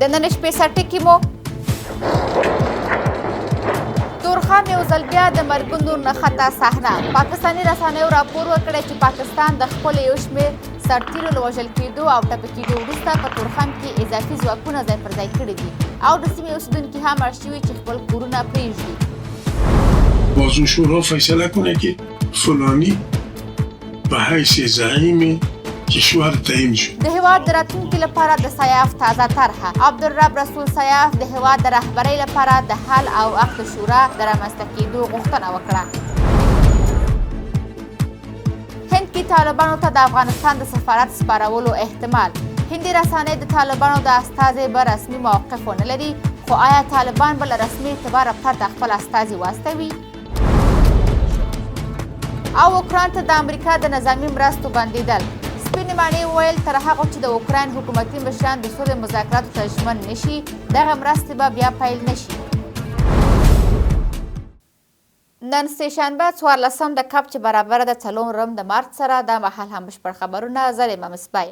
د نن شپې سرټکي مو تورخم یو ځل بیا د مرګونو نښته صحنه. پاکستاني رسنیو راپور ورکړی چې پاکستان د خپلو یو شمېر سرتېرو له وژل کېدو او ټپي کېدو وروسته په تورخم کې اضافي ځواکونه ځای پر ځای کړي دي او د سیمې اوسېدونکي هم اړ شوي چې خپل کورونه پرېږدي. بازو شورا فیصله کنه که فلانی به حیث زعیم کشور تعیین شد. د هېواد د راتلونکي لپاره د سیاف تازه طرحه. عبدالرب رسول سیاف د هېواد د رهبرۍ لپاره د حل او عقد شورا د رامنځته کېدو غوښتنه وکړه. هند کې طالبانو ته د افغانستان د سفارت سپارولو احتمال. هندي رسنۍ د طالبانو د استازي به رسمي موقف ونه لري، خو آیا طالبان به له رسمي اعتباره پرته خپل استازي واستوي؟ او اوکراین ته د امریکا د نظامي مرستو بندېدل. سپینې ماڼۍ وویل تر هغه چې د اوکراین حکومتي مشران د سولې مذاکراتو ته ژمن نشي، دغه مرستې به بیا پیل نشي. نن سهشنبه 14 د کب چې برابره ده 4 د مارچ سره دا مهال هم بشپړ خبرونه. زه یم مصباح.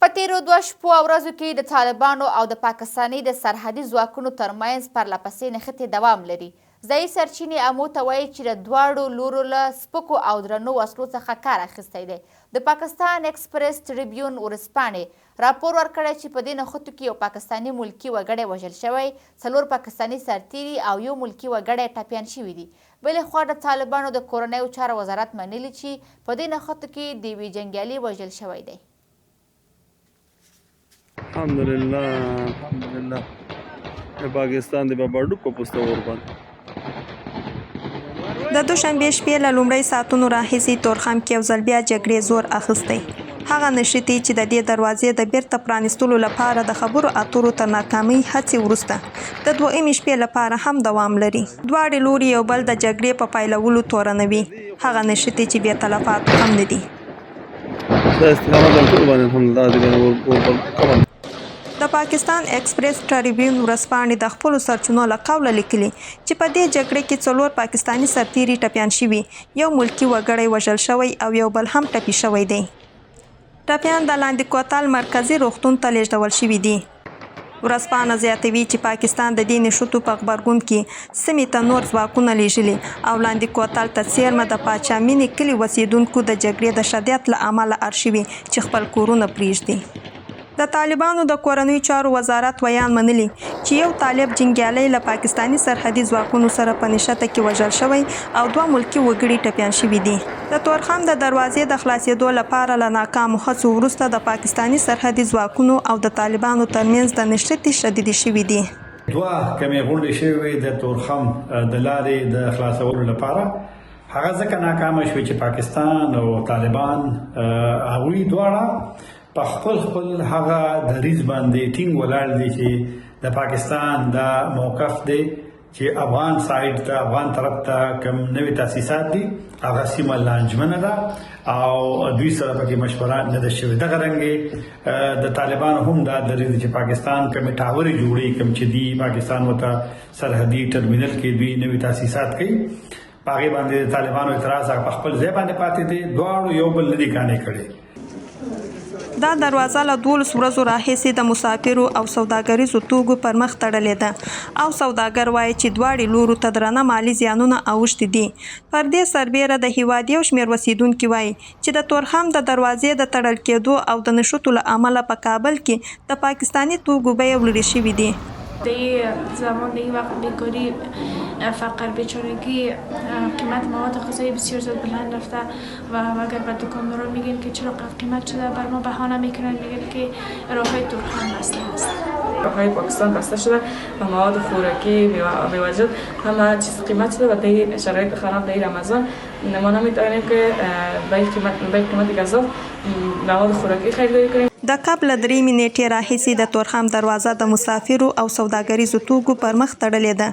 په تېرو 2 شپو او ورځو کې د طالبانو او د پاکستاني د سرحدي ځواکونو ترمنځ پرلهپسې نښتې دوام لري. ځایي سرچینې امو ته وایي چې د دواړو لورو له سپکو او درنو وسلو څخه کار اخیستی دی. د پاکستان ایکسپریس ټریبیون ورځپاڼې راپور ورکړی چې په دې نښتو کې یو پاکستاني ملکي وګړی وژل شوی، 4 پاکستاني سرتېري او یو ملکي وګړی ټپیان شوي دي. بلې خوا د طالبانو د کورنیو چارو وزارت منلي چې په دې نښتو کې د یوې جنګیالي وژل شوی دی. الحمدلله پاکستان د باباډو په پوسټ وربان د دوشنبې شپې له لومړۍ ساعتونو راهیسې تورخم کې یو ځل بیا جګړې زور اخیستی. هغه نښتې چې د دې دروازې د بیرته پرانیستلو لپاره د خبرو اترو تر ناکامۍ هڅې وروسته د 2مې شپې لپاره هم دوام لري. دواړې لوري یو بل د جګړې په پیلولو تورنوي. هغه نښتې چې بې تلفاتو هم نه دي. د پاکستان ایکسپریس ټریبیون ورځپاڼې د خپلو سرچینو له قوله لیکلي چې په دې جګړې کې 4 پاکستاني سرتېري ټپیان شوي، یو ملکي وګړی وژل شوی او یو بل هم ټپي شوی دی. ټپیان د لاندې کوتل مرکزي روغتون ته لیږدول شوي دي. ورځپاڼه زیاتوي چې پاکستان د دې نښتو په غبرګون کې سیمې ته نور ځواکونه لیږلي او لاندې کوتل ته څیرمه د پاچا مینې کلي اوسېدونکو د جګړې د شدت له امله اړ شوي چې خپل کورونه پرېږدي. د طالبانو د کورنیو چارو وزارت ویان منلي چې یو طالب جنګیالی له پاکستاني سرحدي ځواکونو سره په نښته کې وژل شوی او 2 ملکي وګړي ټپیان شوي دي. د تورخم د دروازې د خلاصېدو لپاره له ناکامو هڅو وروسته د پاکستاني سرحدي ځواکونو او د طالبانو ترمنځ د نښتې شدیدې شوي دي. 2 کمې غونډې شوې د تورخم د لارې د خلاصولو لپاره. هغه ځکه ناکامه شوې چې پاکستان او طالبان هغوی دواړه په خپل هغه دریځ باندې ټینګ ولاړ دي چې د پاکستان دا موقف دی چې افغان سایډ ته افغان طرف ته کوم نوي تاسیسات دي هغه سیمه لانجمنه ده او دوی سره پکې مشوره نه ده شوې. دغه رنګې د طالبانو هم دا دریځ چې پاکستان کومې ټاورې جوړي کوم چې دی پاکستان ورته سرحدي ټرمینل کې دوی نوي تاسیسات کوي په هغې باندې د طالبانو اعتراض په خپل ځای باندې پاتې دی. دواړو یو بل نه دي ګانې کړي. دا دروازه له 12 ورځو راهیسې د مسافرو او سوداګریزو توکو پر مخ تړلې ده او سوداګر وایي چې دواړې لورو ته درانه مالي زیانونه اوښتي دي. پر دې سربیره د هېواد یو شمېر اوسېدونکي وایي چې د تورخم د دروازې د تړل کېدو او د نښتو له امله په کابل کې د پاکستاني توکو بیې لوړې شوي دي. زمان این وقت بیکاری فقر بیچارگی قیمت مواد غذایی بسیار زیاد بلند رفته و اگر به دکاندارا میگیم که چرا قیمت شده بر ما بهانه میکنن میگن که راههای تورخم بسته است. راههای پاکستان بسته شده و مواد خوراکی بی‌وجود همه چیز قیمت شده و در شرایط خراب در رمضان ما نمیتونیم که به قیمت گزاف مواد خوراکی خریداری کنیم. د کب له 3 نیټې راهیسې د تورخم دروازه د مسافرو او سوداګریزو توکو پر مخ تړلې ده.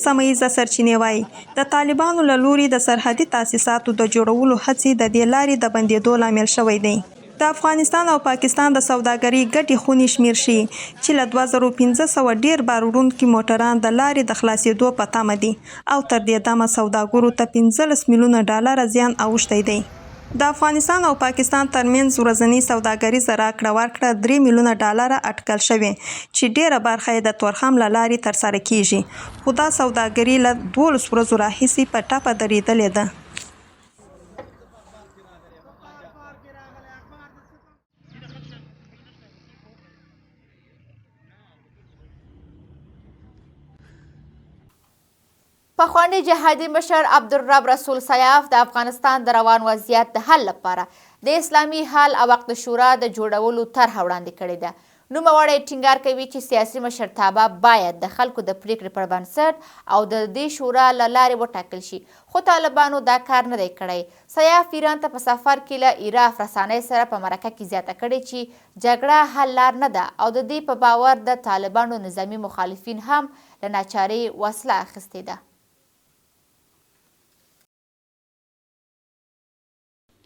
سیمه سرچینې وایي د طالبانو له لوري د سرحدي تاسیساتو د جوړولو هڅې د دې لارې د بندېدو لامل شوی دی. د افغانستان او پاکستان د سوداګرۍ ګټې خونې شمېر شي چې له 2500 ډیر بار وړونکي موټران د لارې د خلاصېدو په تمه دي او تر دې دمه سوداګرو ته $15 میلیونه زیان اوښتی دی. د افغانستان او پاکستان ترمنځ ورځنی سوداګریزه راکړه ورکړه $3 میلیونه اټکل شوې چې ډیره برخه یې د تورخم له لارې ترسره کیږي، خو دا سوداګري له 12 ورځو راهیسې په ټپه درېدلې ده. پخوانی جهادي مشر عبدالرب رسول سیاف د افغانستان د روان وضعیت د حل لپاره د اسلامي حل او وقت شورا د جوړولو طرحه وړاندې کړې ده. نوموړی ټینګار کوي چې سیاسي مشرتابه باید د خلکو د پریکړې پر بنسټ او د دې شورا له لارې وټاکل شي، خو طالبانو دا کار نه دی کړی. سیاف ایران ته په سفر کې له ایراف رسنۍ سره په مرکه کې زیاته کړې چې جګړه حل لار نه ده او د دې په باور د طالبانو نظامي مخالفین هم له ناچارۍ وسله اخیستې ده.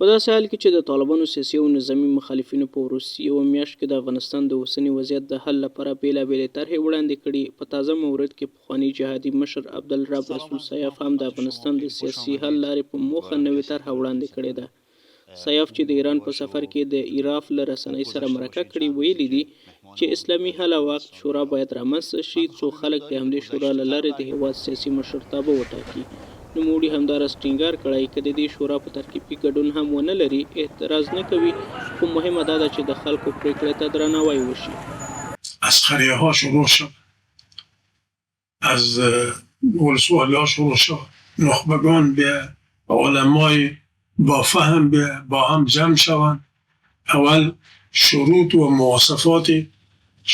په داسې حال کې چې د طالبانو سیاسي او نظامي مخالفینو په وروستي یوه میاشت کې د افغانستان د اوسني وضعیت د حل لپاره بېلابېلې طرحې وړاندې کړي، په تازه مورد کې پخوانی جهادي مشر عبدالرب رسول سیاف هم د افغانستان د سیاسي حل لارې په موخه نوې طرحه وړاندې کړې ده. سیاف چې د ایران په سفر کې د ایراف له رسنۍ سره مرکه کړې، ویلي دي چې اسلامي حل او وقت شورا باید رامنځته شي څو خلک د همدې شورا له لارې د هېواد سیاسي مشرتابه وټاکي. نوموړي همداراز ټینګار کړی که د دې شورا په ترکیبي ګډون هم ونه لري اعتراض نه کوي، خو مهمه دا ده چې د خلکو پرېکړې ته درناوی وشي. از خریه ها شروع شد، از ولسوالی ها شروع شد، نخبگان به علمای با فهم با هم جمع شوند. اول شروط و مواصفات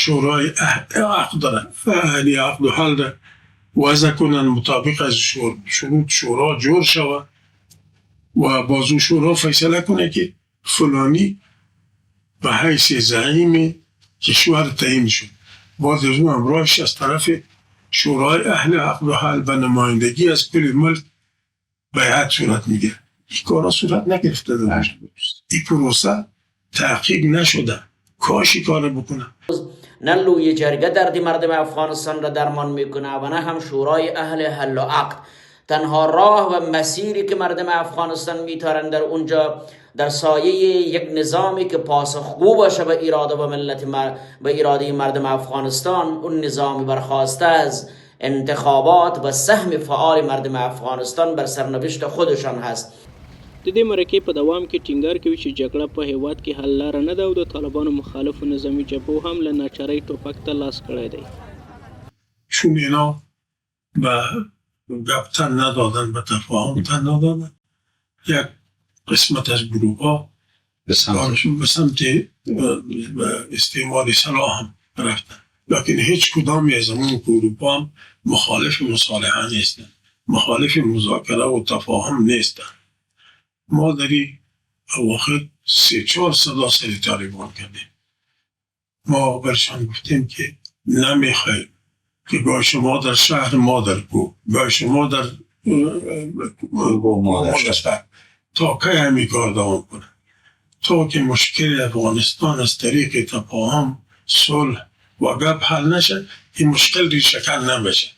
شورای عقد اهلی عقد و حل وضع کنن، مطابق از شروط شورا جور شود و بازو شورا فیصله کنه که فلانی به حیث زعیم کشور تعیین شد، بعد از اون امرایش از طرف شورای اهل عقد و حل و نمایندگی از کل ملک بیعت صورت میگیره. این کارا صورت نگرفته در این پروسه تحقیق نشده، کاشی کار بکنه. نه لوی جرگه دردی مردم افغانستان را درمان میکنه و نه هم شورای اهل حل و عقد. تنها راه و مسیری که مردم افغانستان میتارن در اونجا در سایه یک نظامی که پاسخگو باشه به اراده و به اراده مردم افغانستان، اون نظامی برخواسته از انتخابات و سهم فعال مردم افغانستان بر سرنوشت خودشان هست. د دې مرکې په دوام کې ټینګار کوي چې جګړه په هېواد کې حل لاره نه ده او د طالبانو مخالفو نظامي جبهو هم له ناچارۍ ټوپک ته لاس کړی دی. چون اینا به گپ تن ندادن، به تفاهم تن ندادن، یک قسمت از گروه ها به سمت استعمال سلاح هم رفتن، لیکن هیچ کدام از اون گروه ها هم مخالف مصالحه نیستن، مخالف مذاکره و تفاهم نیستن. ما در این اواخر 3-4 صدا سر طالبان کردیم. ما برشان گفتیم که نمیخوایم که گاه شما در شهر ما در کو، گاه شما در شهر تا که همی کار دوام کنه، تا که مشکل افغانستان از طریق تفاهم صلح و گپ حل نشه، این مشکل ریشه کن نمیشه.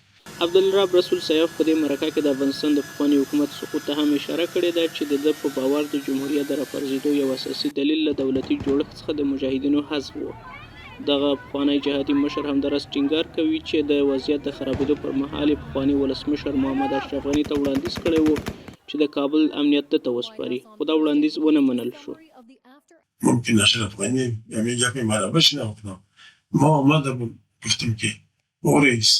عبدالرب رسول سیاف په دې مرکه کې د افغانستان د پخواني حکومت سقوط ته هم اشاره کړې ده چې د ده په باور د جمهوریت د راپرځېدو یو اساسي دلیل له دولتي جوړښت څخه د مجاهدینو حذف و. دغه پخوانی جهادي مشر همداراز ټینګار کوي چې د وضعیت د خرابېدو پر مهال پخواني ولسمشر محمد اشرف غني ته وړاندیز کړی و چې د کابل امنیت ده ته وسپاري، خو دا وړاندیز ونه منل شو. ممکن اشرف غنی همین گپی مرا بشنوه، ما آمده گفتیم که رئیس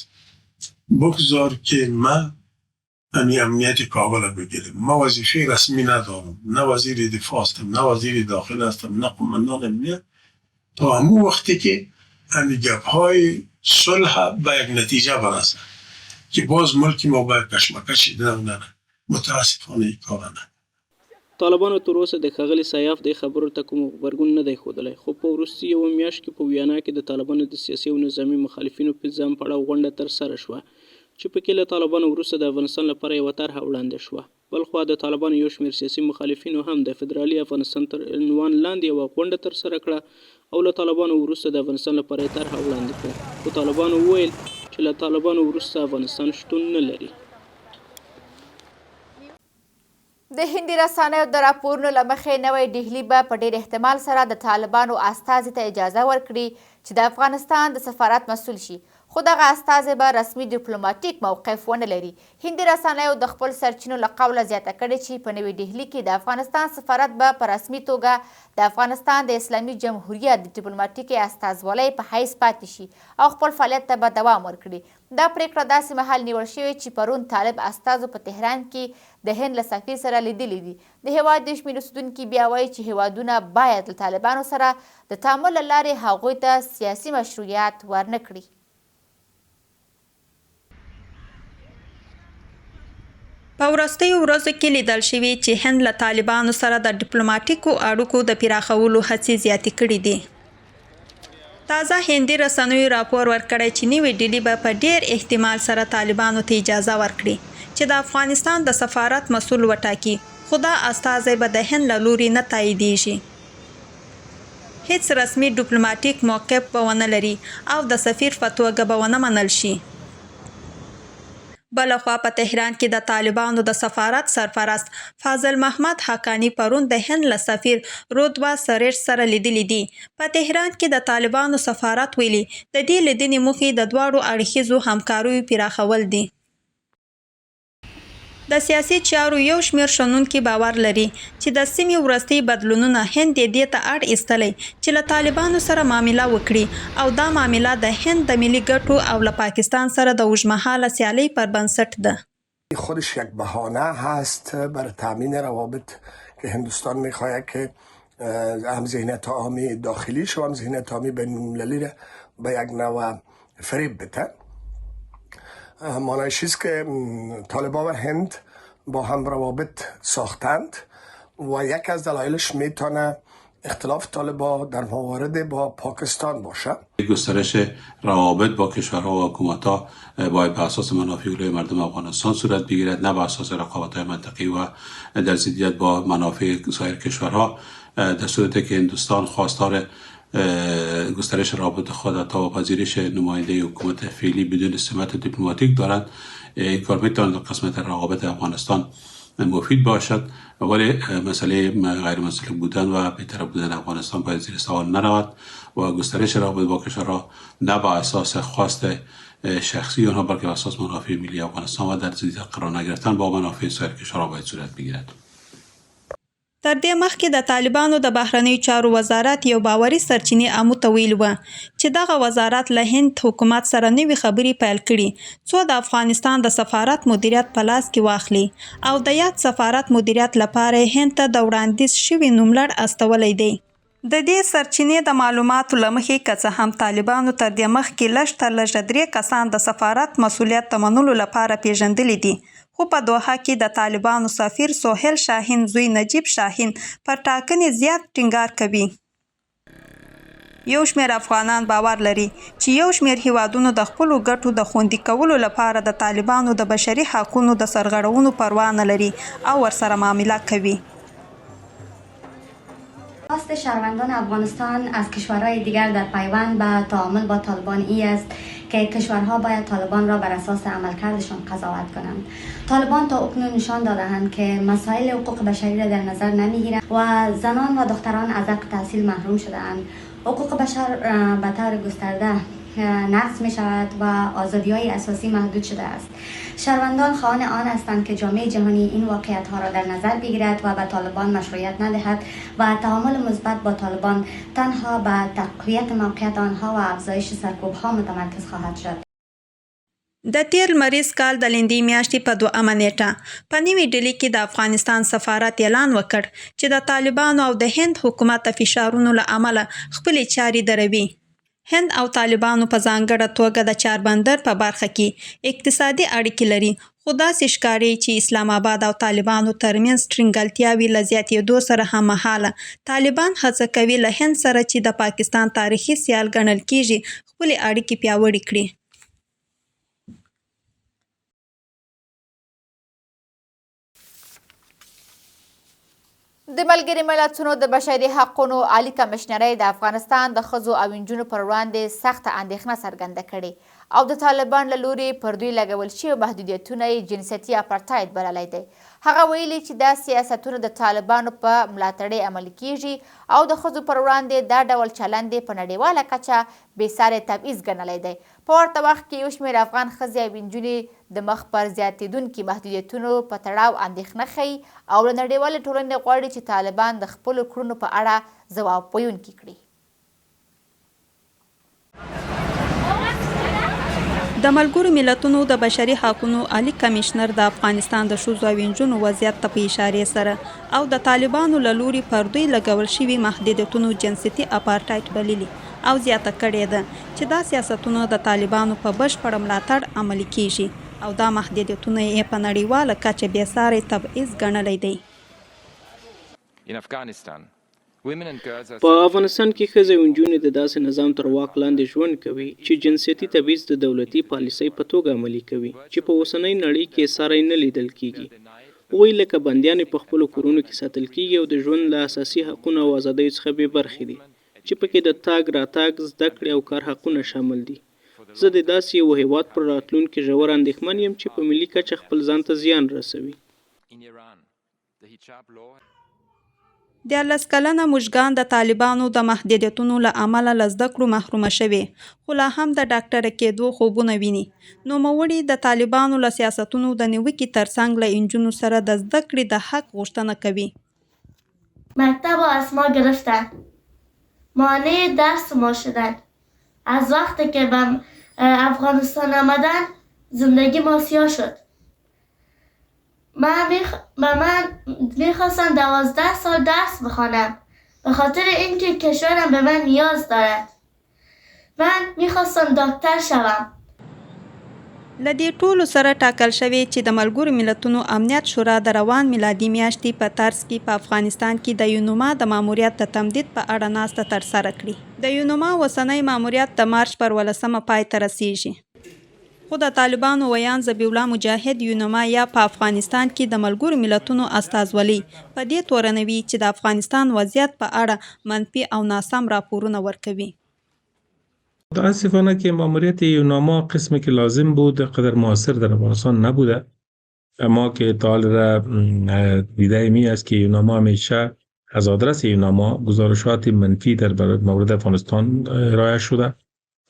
بگذار که من امنیت کابل رو بگیرم. ما وظیفه رسمی ندارم، نه وزیر دفاع هستم، نه وزیر داخل هستم، نه قماندان امنیت، تا همون وقتی که گپ‌های صلح به یک نتیجه برسه که باز ملک ما باید کشمکشی نره. متاسفانه این کار نه. طالبانو تر اوسه د ښاغلي سیاف د خبرو ته کوم غبرګون نه دی ښودلی، خو په وروستي یوه میاشت کې په ویانا کې د طالبانو د سیاسي او نظامي مخالفینو په ځان پړاو غونډه ترسره شوه چې پکې له طالبانو وروسته د افغانستان لپاره یوه طرحه وړاندې شوه. بلخوا د طالبانو یو شمېر سیاسي مخالفینو هم د فدرالي افغانستان تر عنوان لاندې یوه غونډه ترسره کړه او له طالبانو وروسته د افغانستان لپاره یې طرحه وړاندې کړه، خو طالبانو وویل چې له طالبانو وروسته افغانستان شتون نه لري. د هندي رسنیو د راپورونو له مخې نوی ډهلي به په ډېر احتمال سره د طالبانو استازي ته اجازه ورکړي چې د افغانستان د سفارت مسؤل شي، خو دغه استازی به رسمي ډیپلوماټیک موقف ونه لري. هندي رسنیو د خپل سرچینو له قوله زیاته کړې چې په نوي ډهلي کې د افغانستان سفارت به په رسمي توګه د افغانستان د اسلامي جمهوریت د ډیپلوماټیکي استازولۍ په حیث پاتې شي او خپل فعالیت ته به دوام ورکړي. دا پریکړه داسې مهال نیول شوې چې پرون طالب استازو په تهران کې د هند له سفیر سره لیدلي دي. د هېواد د شمېر اوسېدونکي بیا وایي چې هېوادونه باید له طالبانو سره د تعامل له لارې هغوی ته سیاسي مشروعیت ورنه کړي. په وروستیو ورځو کې لیدل شوي چې هند له طالبانو سره د ډیپلوماټیکو اړیکو د پراخولو هڅې زیاتې کړې دي. تازه هندي رسنیو راپور ورکړی چې نوي ډهلي به په ډېر احتمال سره طالبانو ته اجازه ورکړي چې د افغانستان د سفارت مسؤل وټاکي، خو دا استازی به د هند له لوري نه تاییدیږي. هیڅ رسمي ډیپلوماټیک موقف به ونه لري او د سفیر په توګه به ونه منل شي. بلخوا په تهران کې د طالبانو د سفارت سرپرست فاضل محمد حقانی پرون د هند له سفیر رودوا سریش سره لیدلی دي. په تهران کې د طالبانو سفارت ویلي د دې لیدنې موخې د دواړو اړخیزو همکاریو پراخول دي. د سیاسي چارو یو شمېر شنونکي باور لري چې د سیمې وروستي بدلونونه هند دې ته اړ ایستلی چې له طالبانو سره معامله وکړي او دا معامله د هند د ملي ګټو او له پاکستان سره د اوږدمهاله سیالۍ پر بنسټ ده. خودش یک بهانه هست برای تامین روابط که هندوستان میخواهد که هم ذهنیت عامی داخلیش و هم ذهنیت عامی بین‌المللی را به یک نوع فریب بده. معنیش است که طالبان و هند با هم روابط ساختند و یک از دلایلش میتونه اختلاف طالبان در موارد با پاکستان باشه. گسترش روابط با کشورها و حکومت‌ها باید به اساس منافع علیه مردم افغانستان صورت بگیرد، نه به اساس رقابت‌های منطقی و در ضدیت با منافع سایر کشورها، در صورتی که هندوستان خواستار گسترش روابط خود تا پذیرش نماینده حکومت فعلی بدون سمت دیپلماتیک دارند. این کار میتواند در قسمت رقابت افغانستان مفید باشد، ولی مسئله غیر مسلک بودن و بی‌طرف بودن افغانستان باید زیر سوال نرود و گسترش روابط با کشورها نه با اساس خواست شخصی آنها بلکه به اساس منافع ملی افغانستان و در ضدیت قرار نگرفتن با منافع سایر کشورها باید صورت بگیرد. تر دې مخکې د طالبانو د بهرنیو چارو وزارت یو باوري سرچینې امو ته ویلي وه چې دغه وزارت له هند حکومت سره نوې خبرې پیل کړي څو د افغانستان د سفارت مدیریت په لاس کې واخلي او د یاد سفارت مدیریت لپاره هند ته د وړاندیز شوي نوملړ استولی دی. د دې سرچینې د معلوماتو له مخې که څه هم طالبانو تر دې مخکې لږ تر لږه 3 کسان د سفارت مسؤلیت ته منلو لپاره پیژندلي دي، خو په دوحه کې د طالبانو سفیر سهیل شاهین زوی نجیب شاهین پر ټاکنې زیات ټینګار کوي. یو شمېر افغانان باور لري چې یو شمېر هیوادونو د خپلو ګټو د خوندي کولو لپاره د طالبانو د بشري حقونو د سرغړونو پروا نه لري او ورسره معامله کوي. خواست شهروندان افغانستان از کشورهای دیگر در پیوند به تعامل با طالبان ای است که کشورها باید طالبان را بر اساس عملکردشان قضاوت کنند. طالبان تا اکنون نشان داده‌اند که مسائل حقوق بشری را در نظر نمیگیرند و زنان و دختران از حق تحصیل محروم شده‌اند. حقوق بشر به طور گسترده نقض می شود و آزادی های اساسی محدود شده است. شهروندان خواهان آن هستند که جامعه جهانی این واقعیت ها را در نظر بگیرد و به طالبان مشروعیت ندهد و تعامل مثبت با طالبان تنها به تقویت موقعیت آنها و افزایش سرکوب ها متمرکز خواهد شد. د تیر لمریز کال د لندې میاشتې په 2 نیټه په نوي ډهلي کې د افغانستان سفارت اعلان وکړ چې د طالبانو او د هند حکومت د فشارونو له امله خپلې چارې دروي. هند او طالبانو په ځانګړه توګه د چاربندر په برخه کې اقتصادي اړیکې لري، خو داسې ښکاري چې اسلام آباد او طالبانو ترمنځ ټینګلتیاوې له زیاتېدو سره هممهاله طالبان هڅه کوي له هند سره چې د پاکستان تاریخي سیال ګڼل کیږي خپلې اړیکې پیاوړې کړي. د ملګري ملتونو د بشري حقونو عالی کمشنرۍ د افغانستان د ښځو او نجونو پر وړاندې سخته اندېښنه څرګنده کړې او د طالبان له لوري پر دوی لګول شوي محدودیتونه یې جنسیتي اپارتاید بللی دی. هغه ویلي چې دا سیاستونه د طالبانو په ملاتړ عملي کیږي او د ښځو پر وړاندې دا ډول چلند په نړیواله کچه بېساري تبعیض ګڼلی دی. په ورته وخت کې یو شمېر افغان ښځې او نجونې د مخ پر زیاتېدونکي محدودیتونو په تړاو اندېښنه ښیي او له نړیوالې ټولنې غواړي چې طالبان د خپلو کړنو په اړه ځواب ویونکي کړي. د ملګرو ملتونو د بشري حقوقو عالی کمیشنر د افغانستان د ښځو او نجونو وضعیت ته په اشارې سره او د طالبانو له لوري پر دوی لګول شوي محدودیتونو جنسیتي اپارټاید بللي او زیاته کړې ده چې دا سیاستونه د طالبانو په بشپړ ملاتړ عملي کیږي او دا محدودیتونه یې په نړیواله کچه بېساري تبعیض ګڼلی دی. په افغانستان کې ښځې او نجونې د داسې نظام تر واک لاندې ژوند کوي چې جنسیتي تبعیض د دولتي پالیسۍ په توګه عملي کوي چې په اوسنۍ نړۍ کې ساری نه لیدل کیږي. هغوی لکه بندیانې په خپلو کورونو کې ساتل کیږي او د ژوند له اساسي حقونو او ازادیو څخه بې برخې دي چې پکې د تاګ راتاګ زده کړې او کار حقونه شامل دي. زه د داسې یو هېواد پر راتلونکي ژور اندېښمن یم چې په ملي کچه خپل ځان ته زیان رسوي. 14 کلنه موږکان د طالبانو د محدودیتونو له امله له زده کړو محرومه شوي خو لا هم د ډاکټره کېدو خوبونه ویني. نوموړي د طالبانو له سیاستونو د نیوکې ترڅنګ له نجونو سره د زده کړې د حق غوښتنه کوي. مکتب از ما گرفتن، مانع درس ما شدن. از وقتی که به افغانستان آمدن زندگی ما سیاه شد. من میخواستم 12 سال درس بخوانم به خاطر اینکه کشورم به من نیاز دارد. من میخواستم دکتر شوم. له دې ټولو سره ټاکل شوی چې د ملګرو ملتونو امنیت شورا د روان میلادي میاشتې په طرز کې په افغانستان کې د یونما د ماموریت د تمدید په اړه ناسته ترسره کړي. د یونما اوسنی ماموریت د مارچ پر 18 پای ته رسیږي. خو د طالبانو ویان ذبیح الله مجاهد یونما یا په افغانستان کې د ملګرو ملتونو استازولي په دې تورنوي چې د افغانستان وضعیت په اړه منفي او ناسم راپورونه ورکوي. متاسفانه که ماموریت یونما قسمی که لازم بود قدر موثر در افغانستان نبوده. اما که طالب دیده می است که یونما همیشه از آدرس یونما گزارشات منفی در مورد افغانستان ارائه شده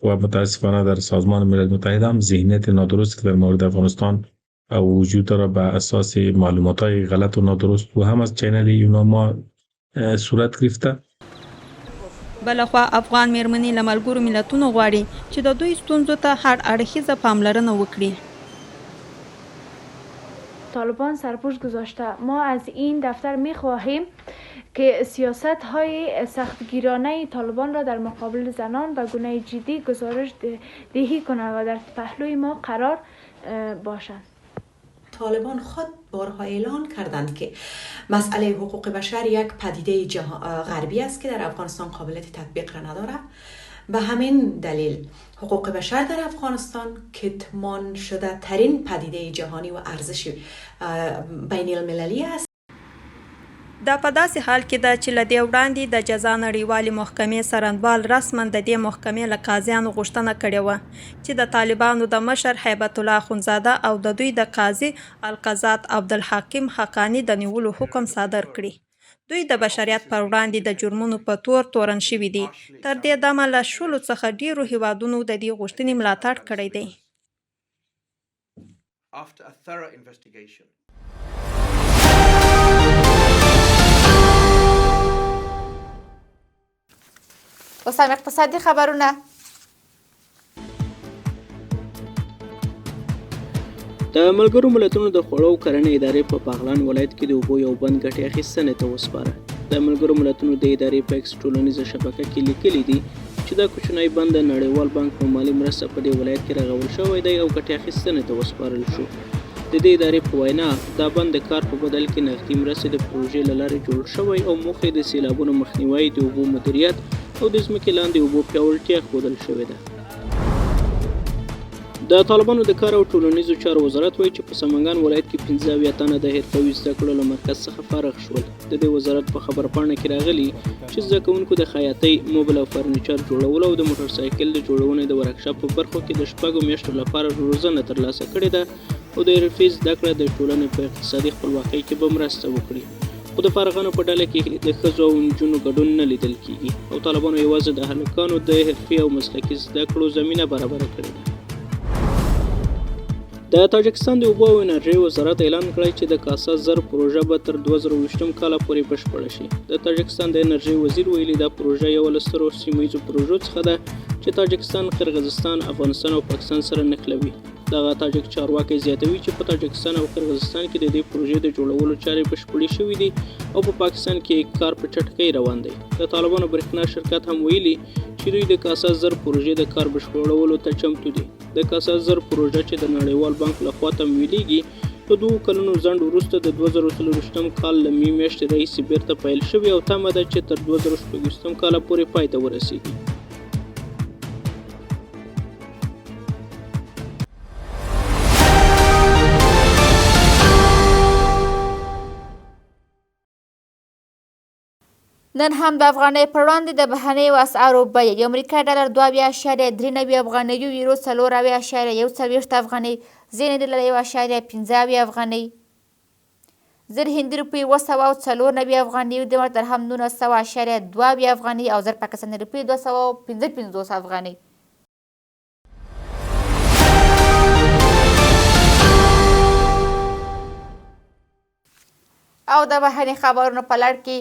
و متاسفانه در سازمان ملل متحد هم ذهنیت نادرست که در مورد افغانستان وجود داره به اساس معلومات‌های غلط و نادرست و هم از چینل یونما صورت گرفته. بلخوا افغان میرمنې له ملګرو ملتونو غواړي چې د دوی ستونزو ته هر اړخیزه پاملرنه وکړي. طالبان سرپوش گذاشته. ما از این دفتر می‌خواهیم که سیاست های سختگیرانه طالبان را در مقابل زنان و گونه جدی گزارش دهی کنند و در پهلوی ما قرار باشند. طالبان خود بارها اعلان کردند که مسئله حقوق بشر یک پدیده غربی است که در افغانستان قابلیت تطبیق را ندارد. به همین دلیل حقوق بشر در افغانستان کتمان شده ترین پدیده جهانی و ارزش بین المللی است. دا په داسې حال کې ده چې له دې وړاندې د جزا نړیوالې محکمې څارنوال رسما د دې محکمې له قاضیانو غوښتنه کړې وه چې د طالبانو د مشر هیبت الله اخندزاده او د دوی د قاضي القضات عبدالحکیم حقانی د نیولو حکم صادر کړي. دوی د بشریت پر وړاندې د جرمونو په تورن شوي دي. تر دې دمه له 10 څخه ډیرو هیوادونو د دې غوښتنې ملاتړ کړی دی. اوس هم اقتصادي خبرونه. د ملګرو ملتونو د خوړو او کرنې ادارې په باغلان ولایت کې د اوبو یو بند ګټې اخیستنې ته وسپاره. د ملګرو ملتونو د ادارې په ایکس ټولنیزه شبکه کې لیکلي دي چې دا کوچنی بند د نړیوال بانک په مالي مرسته په دې ولایت کې رغول شوی دی او ګټې اخیستنې ته وسپارل شو. د دې ادارې په وینا دا بند د کار په بدل کې نغدي مرستې د پروژې له لارې جوړ شوی او موخه د سیلابونو مخنیوی، د اوبو مدیریت او د ځمکې لاندې اوبو پیاوړتیا ښودل شوې ده. د طالبانو د کار او ټولنیزو چارو وزارت وایي چې په سمنګان ولایت کې 15 تنه د حرفوي زده کړو له مرکز څخه فارغ شول. د دې وزارت په خبرپاڼه کې راغلي چې زده کوونکو د خیاطۍ، موبل او فرنیچر جوړولو او د موټر سایکل د جوړونې د ورکشاپ په برخو کې د 6 میاشتو لپاره روزنه ترلاسه کړې ده او د حرفي زده کړه د ټولنې په اقتصادي خپلواکۍ کې به مرسته وکړي. خو د فارغانو په ډله کې د ښځو او نجونو ګډون نه لیدل کیږي او طالبانو یوازې د هلکانو د حرفي او مسلکي زده کړو زمینه برابره کړې ده. د تاجکستان د اوبو او انرژۍ وزارت اعلان کړی چې د کاسا زر پروژه به تر 2020 کال پورې بشپړه شي. د تاجکستان د انرژۍ وزیر ویلي دا پروژه یو له سترو سیمه‌ییزو پروژو څخه ده چې تاجکستان، قرغیزستان، افغانستان او پاکستان سره نښلوي. دغه تاجک چارواکي زیاتوي چې په تاجکستان او قرغیزستان کې د دې پروژې د جوړولو چارې بشپړې شوې دي او په پاکستان کې کار په چټکۍ روان دی. د طالبانو برېښنا شرکت هم ویلي چې دوی د کاسا زر پروژې د کار بشپړولو ته چمتو دي. د کاسا زر پروژه چې د نړیوال بانک لخوا تمویلیږي په 2 کلونو ځنډ وروسته د 2024 کال له مې میاشتې راهیسې بیرته پیل شوې او تمه ده چې تر 2026 کال پورې پای ته ورسیږي. نن هم د افغانۍ پر وړاندې د بهرنیو اسعارو بیې د امریکا ډالر 2.93 افغانۍ، یورو 4.41 افغانۍ، ځینې ډالر 1.15 افغانۍ، زر هندي روپۍ 294 افغانۍ، د درهم 19.2 افغانۍ او زر پاکستاني روپۍ 255 افغانۍ. او د بهرني خبرونو په لړ کې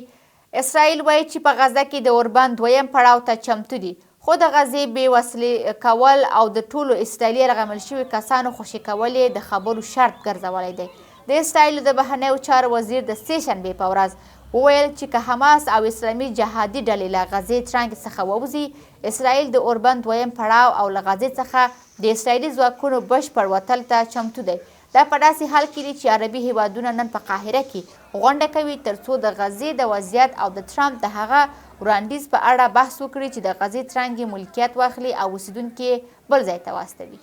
اسرائیل وایي چې په غزه کې د اوربند 2یم پړاو ته چمتو دي، خو د غزې بې وسلې کول او د ټولو اسرائیلي یرغمل شوي کسانو خوشي کول یې د خبرو شرط ګرځولی دی. د اسرائیل د بهرنیو چارو وزیر د سې شنبې په ورځ وویل چې که حماس او اسلامي جهادي ډلې له غزې ترانګې څخه ووځي، اسرائیل د اوربند 2یم پړاو او له غزې څخه د اسرائیلي ځواکونو بشپړ وتل ته چمتو دی. دا په داسې حال کې دي چې عربي هیوادونه نن په قاهره کې غونډه کوي ترڅو د غزې د وضعیت او د ټرمپ د هغه وړاندیز په اړه بحث وکړي چې د غزې ترانګې ملکیت واخلي او اوسېدونکي بل ځای ته واستوي.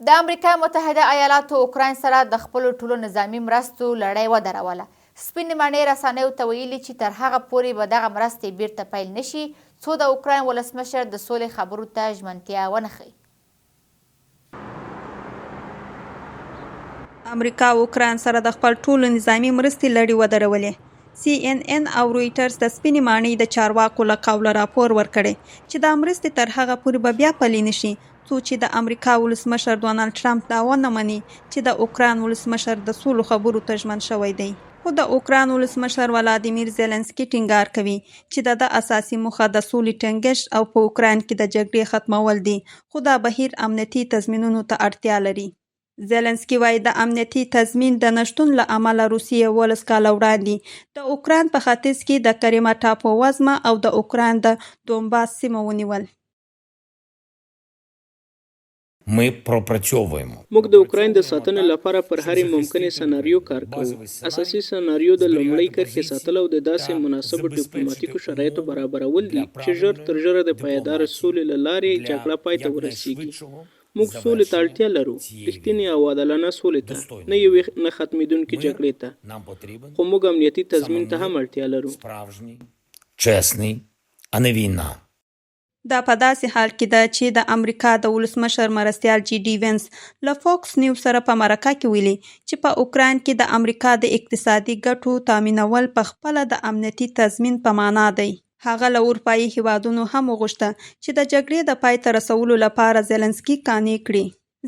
د امریکا متحده ایالاتو اوکراین سره د خپلو ټولو نظامي مرستو لړۍ ودروله. سپینې مڼې رسنیو ته ویلي چې تر هغه پورې به دغه مرستې بیرته پیل نشي څو د اوکراین ولسمشر د سولې خبرو ته ژمنتیا ونه ښیي. امریکا او اوکراین سره د خپل ټولو نظامی مرستې لړۍ ودرولې. CNN او رویټرز د سپینې ماڼۍ د چارواکو له قوله راپور ورکړی چې دا مرستې تر هغه پورې به بیا پلي نشي څو چې د امریکا ولسمشر ډونالډ ټرمپ دا ونه مني چې د اوکراین ولسمشر د سولو خبرو ته ژمن شوی دی. خو د اوکراین ولسمشر ولادیمیر زیلنسکي ټینګار کوي چې د اساسي موخه د سولې ټینګښت او په اوکراین کې د جګړې ختمول دي، خو دا بهیر امنیتي تضمینونو ته اړتیا لري. زیلنسکي وایي د امنیتي تضمین د نشتون له امله روسیې 11 کاله وړاندې د اوکراین په ختیځ کې د کریما ټاپو وزمه او د اوکراین د دونباس سیمه ونیول. موږ د اوکراین د ساتنې لپاره پر هرې ممکنې سناریو کار کوو. اساسي سناریو د لومړۍ کرښې ساتل او د داسې مناسبو ډیپلوماټیکو شرایطو برابرول دي چې ژر تر ژره د پایداره سولې له لارې جګړه پای ته ورسیږي. موږ سولې ته اړتیا لرو، رښتینې او عادلانه سولې ته، نه یوې نه ختمېدونکې جګړې ته، خو موږ امنیتي تضمین ته هم اړتیا لرو. دا په داسې حال کې ده چې د امریکا د ولسمشر مرستیال جی ډي وینس له فوکس نیوز سره په مرکه کې ویلي چې په اوکراین کې د امریکا د اقتصادي ګټو تامینول په خپله د امنیتي تضمین په معنا دی. هغه له اروپایي هیوادونو هم وغوښته چې د جګړې د پای ته رسولو لپاره زیلنسکي قانع کړي.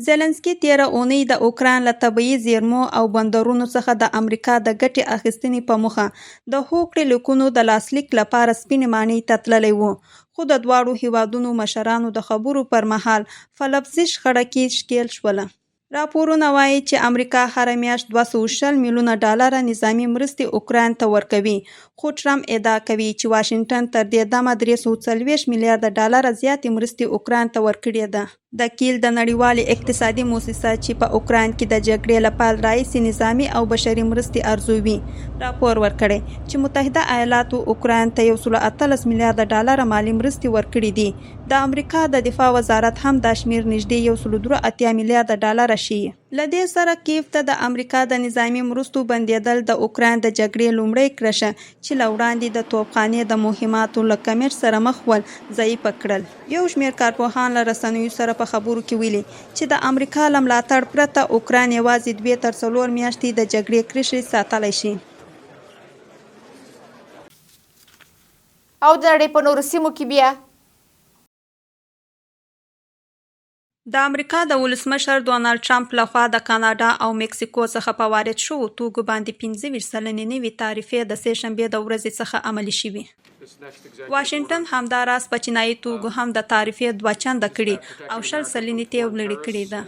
زیلنسکي تېره اونۍ د اوکراین له طبیعي زیرمو او بندرونو څخه د امریکا د ګټې اخیستنې په موخه د هوکړې لیکونو د لاسلیک لپاره سپینې ماڼۍ ته تللی و، خو د دواړو هیوادونو مشرانو د خبرو پر مهال په لفظي شخړه کې ښکېل شوله. راپورونه وایي چې امریکا هره میاشت 240 میلیونه ډالر نظامی مرستې اوکراین ته ورکوي، خو ټرمپ ادعا کوي چې واشنګټن تر دې دمه 340 میلیارډ ډالر زیاتې مرستې اوکراین ته ورکړې ده. د کیل د نړیوالې اقتصادي موسسه چې په اوکراین کې د جګړې لپاره رئیسي نظامي او بشري مرستې ارزوي راپور ورکړی چې متحده ایالاتو اوکراین ته 118 میلیارډ ډالر مالی مرستې ورکړي دي. د امریکا د دفاع وزارت هم دا شمېر نږدې 183 میلیارډ ډالر شي. له دې سره کیف ته د امریکا د نظامي مرستو بندېدل د اوکراین د جګړې لومړۍ کرښه چې له وړاندې د توپخانې د مهماتو له کمښت سره مخ ول ضعیفه کړل. یو شمېر کارپوهان له رسنیو سره په خبرو کې ویلي چې د امریکا له ملاتړ پرته اوکراین یوازې 2 تر 4 میاشتې د جګړې کرښې ساتلی شي. او د نړۍ په نورو سیمو کې بیا د امریکا د ولسمشر ډونالد ټرمپ لخوا د کاناډا او مکسیکو څخه په وارد شوو توکو باندې 25 سلنې نوي تعرفې د سې شنبې د ورځې څخه عملي شوي. واشنگټن همداراز په چینایي توکو هم د تعرفې 2 چنده کړي او 10 سلنې ته لوړې کړې ده.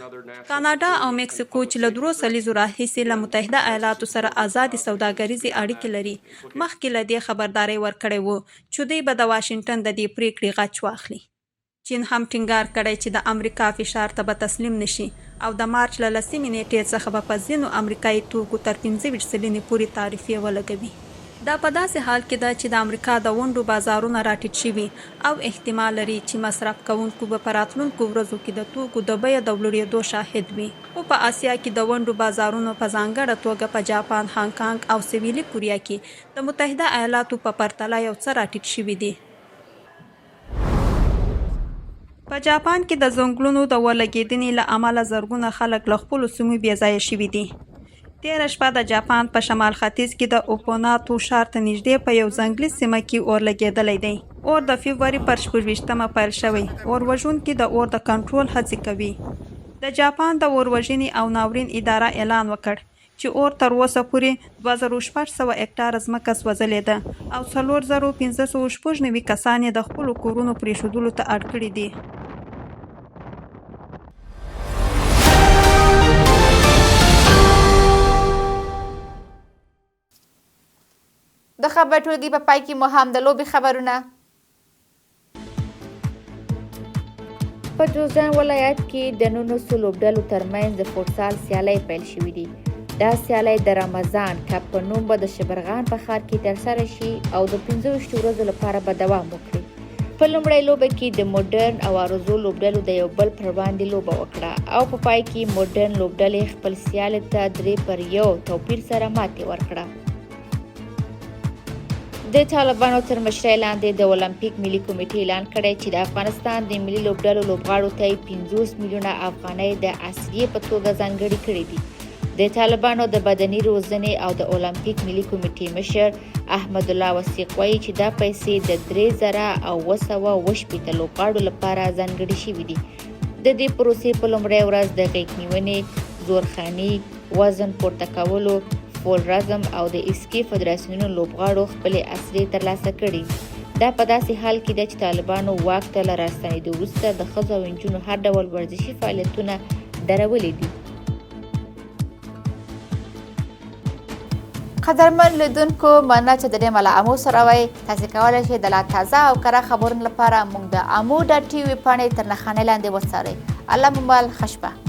کاناډا او مکسیکو چې له 2 سلیزو راهیسې له متحده ایالاتو سره آزادې سوداګریزې اړیکې لري مخکې له دې خبرداری ورکړی و چې دوی به د واشنګټن د دې پریکړې غچ واخلي. چین هم ټینګار کړی چې د امریکا فشار ته به تسلیم نشي او د مارچ له 10 نیټې څخه به په ځینو امریکایي توکو تر 25 سلنې پورې تعرفې ولګوي. دا په داسې حال کې ده چې د امریکا د ونډو بازارونه راټیټ شوي او احتمال لري چې مصرف کوونکو به په راتلونکو ورځو کې د توکو د بیې د لوړېدو شاهد وي. خو په اسیا کې د ونډو بازارونو په ځانګړه توګه په جاپان، هانګ کانګ او سویلي کوریا کې د متحده ایالاتو په پرتله یو څه راټیټ شوي دي. په جاپان کې د ځنګلونو د ورلګېدنې له امله زرګونه خلک له خپلو سیمو بېځایه شوي دي. تېره شپه د جاپان په شمال ختیځ کې د اوپوناتو ښار ته نږدې په یو ځنګلي سیمه کې اور لګېدلی دی. اور د فبروري پر 24مه پیل شوی. اور وژونکي د اور د کنټرول هڅې کوي. د جاپان د اور وژنې او ناورین اداره اعلان وکړ چې اور تر اوسه پورې 2600 هکټاره ځمکه سوځلې ده او 4596 کسان یې د خپلو کورونو پرېښودلو ته اړ کړي دي. د خبر ټولګي په پای کې مو هم د لوبې خبرونه. په جوزجان ولایت کې د 19 لوبډلو ترمنځ د فوټسال سیالۍ پیل شوې دي. دا سیالۍ د رمضان کپ په نوم به د شبرغان په ښار کې ترسره شي او د 15 ورځو لپاره به دوام وکړي. په لومړۍ لوبه کې د موډرن او ارزو لوبډلو د یو بل پر وړاندې لوبه وکړه او په پای کې موډرن لوبډلې خپل سیالۍ ته 3-1 توپیر سره ماتې ورکړه. د طالبانو تر مشرۍ لاندې د اولمپیک ملي کمیټې اعلان کړی چې د افغانستان د ملي لوبډلو لوبغاړو ته 50 میلیونه افغانۍ د عصریې په توګه ځانګړي کړي دي. د طالبانو د بدني روزنې او د اولمپیک ملي کمیټې مشر احمدالله وثیق وایي چې دا پیسې د 3980 لوبغاړو لپاره ځانګړي شوي دي. د دې پروسې په لومړۍ ورځ د غیږ نیونې، زورخاني، وزن پورته کولو، فول رزم او د اسکی فدراسیونونو لوبغاړو خپلې عصرې ترلاسه کړي. دا په داسې حال کې ده چې طالبانو واک ته له راستنېدو وروسته د ښځو او نجونو هر ډول ورزشي فعالیتونه درولي دي. قدرمن لیدونکو، مننه چې د دې مله امو سره وئ. تاسې کولی شئ د لا تازه او کره خبرونو لپاره موږ د امو ډاټ ټي وي پاڼې تر نښانۍ لاندې وڅارئ. الله مو مل ښه شپه.